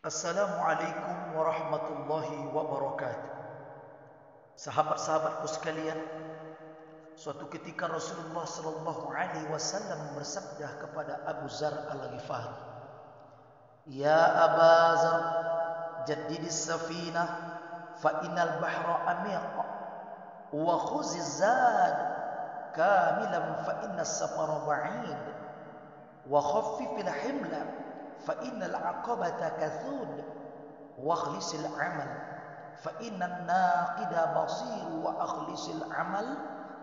Assalamualaikum warahmatullahi wabarakatuh. Sahabat-sahabatku sekalian, suatu ketika Rasulullah sallallahu alaihi wasallam bersabda kepada Abu Zar Al-Ghifari, "Ya Aba Zar, jaddidis safinah fa innal bahra amiq wa khuziz zad kamilan fa innas safara ba'id wa khaffifil himla fa innal aqabata kathud wa akhlisil amal fa innan naqida basir wa akhlisil amal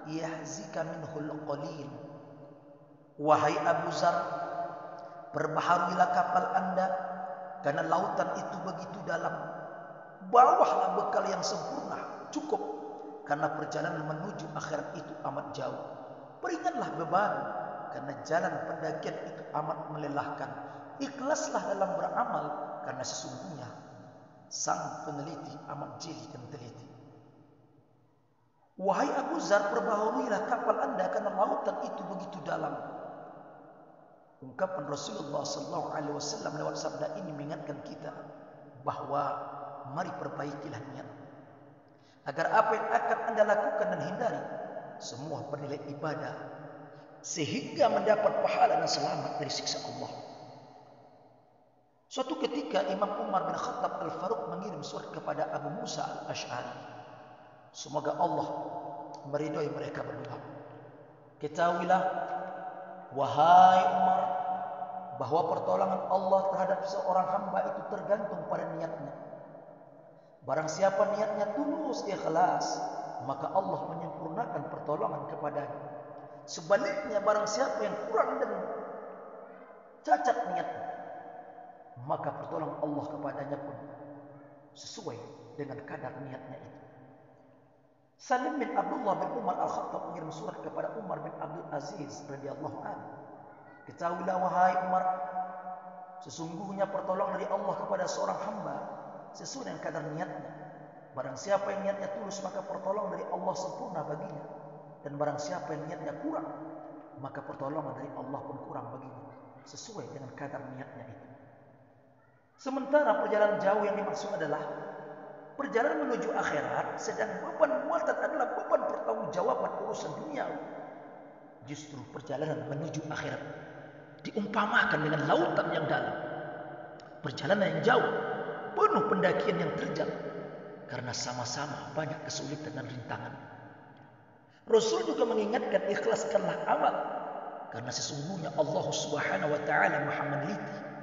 yahzika minhul qalil." Wahai Abu Zar, perbaharuilah kapal Anda karena lautan itu begitu dalam. Bawalah bekal yang sempurna, cukup, karena perjalanan menuju akhirat itu amat jauh. Peringanlah beban karena jalan pendakian itu amat melelahkan. Ikhlaslah dalam beramal karena sesungguhnya sang peneliti amat jeli dan teliti. Wahai Abu Zar, perbaharuilah kapal Anda karena lautan itu begitu dalam. Ungkapan Rasulullah SAW lewat sabda ini mengingatkan kita bahwa mari perbaikilah niat agar apa yang akan Anda lakukan dan hindari semua bernilai ibadah sehingga mendapat pahala dan selamat dari siksa Allah. Suatu ketika Imam Umar bin Khattab Al-Faruq mengirim surat kepada Abu Musa Al-Ash'ari. Semoga Allah meridhai mereka berdua. Ketahuilah, wahai Umar, bahwa pertolongan Allah terhadap seorang hamba itu tergantung pada niatnya. Barang siapa niatnya tulus ikhlas, maka Allah menyempurnakan pertolongan kepadanya. Sebaliknya, barang siapa yang kurang dan cacat niatnya, maka pertolongan Allah kepadanya pun sesuai dengan kadar niatnya itu. Salim bin Abdullah bin Umar Al-Khattab mengirim surat kepada Umar bin Abdul Aziz radhiyallahu anhu. Ketahuilah wahai Umar, sesungguhnya pertolongan dari Allah kepada seorang hamba sesuai dengan kadar niatnya. Barang siapa yang niatnya tulus, maka pertolongan dari Allah sempurna baginya. Dan barang siapa yang niatnya kurang, maka pertolongan dari Allah pun kurang baginya, sesuai dengan kadar niatnya itu. Sementara perjalanan jauh yang dimaksud adalah perjalanan menuju akhirat, sedang beban muatan adalah beban pertanggungjawaban urusan dunia. Justru perjalanan menuju akhirat diumpamakan dengan lautan yang dalam. Perjalanan yang jauh, penuh pendakian yang terjal, karena sama-sama banyak kesulitan dan rintangan. Rasul juga mengingatkan, ikhlaskanlah amal, karena sesungguhnya Allah Subhanahu wa taala Maha meneliti,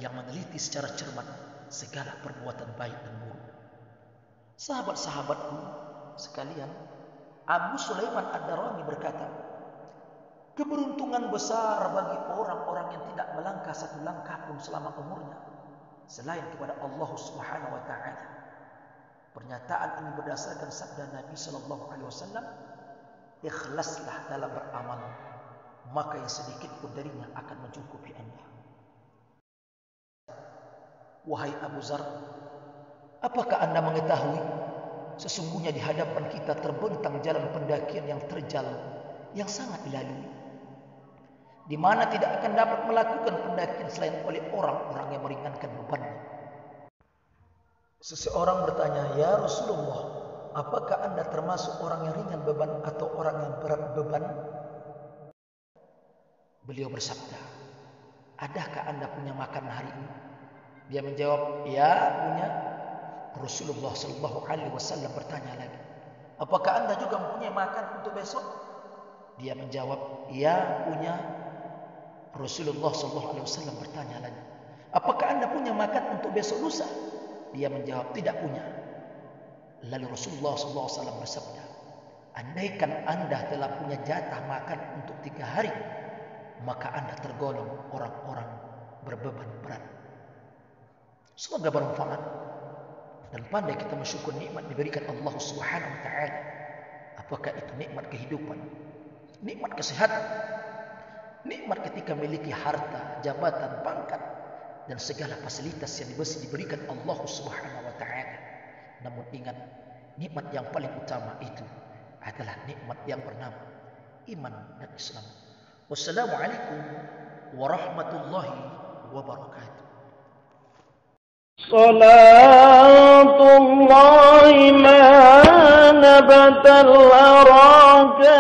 yang meneliti secara cermat segala perbuatan baik dan buruk. Sahabat-sahabatku sekalian, Abu Sulaiman Ad-Darani berkata, keberuntungan besar bagi orang-orang yang tidak melangkah satu langkah pun selama umurnya selain kepada Allah Subhanahu wa taala. Pernyataan ini berdasarkan sabda Nabi sallallahu alaihi wasallam, ikhlaslah dalam beramal, maka yang sedikit pun darinya akan mencukupi Anda. Wahai Abu Zar, apakah Anda mengetahui sesungguhnya di hadapan kita terbentang jalan pendakian yang terjal, yang sangat dilalui, di mana tidak akan dapat melakukan pendakian selain oleh orang-orang yang meringankan bebannya. Seseorang bertanya, ya Rasulullah, apakah Anda termasuk orang yang ringan beban atau orang yang berat beban? Beliau bersabda, adakah Anda punya makan hari ini? Dia menjawab, ya punya. Rasulullah sallallahu alaihi wasallam bertanya lagi, apakah Anda juga mempunyai makan untuk besok? Dia menjawab, ya punya. Rasulullah sallallahu alaihi wasallam bertanya lagi, apakah Anda punya makan untuk besok lusa? Dia menjawab, tidak punya. Lalu Rasulullah sallallahu alaihi wasallam bersabda, andaikan Anda telah punya jatah makan untuk 3 hari, maka Anda tergolong orang-orang berbeban berat. Semoga bermanfaat dan pandai kita mensyukur nikmat diberikan Allah Subhanahu wa taala. Apakah itu nikmat kehidupan, nikmat kesehatan, nikmat ketika memiliki harta, jabatan, pangkat, dan segala fasilitas yang diberikan Allah Subhanahu wa taala. Namun ingat, nikmat yang paling utama itu adalah nikmat yang bernama iman dan Islam. Wassalamualaikum warahmatullahi wabarakatuh. صلاة الله ما نبت الأراكان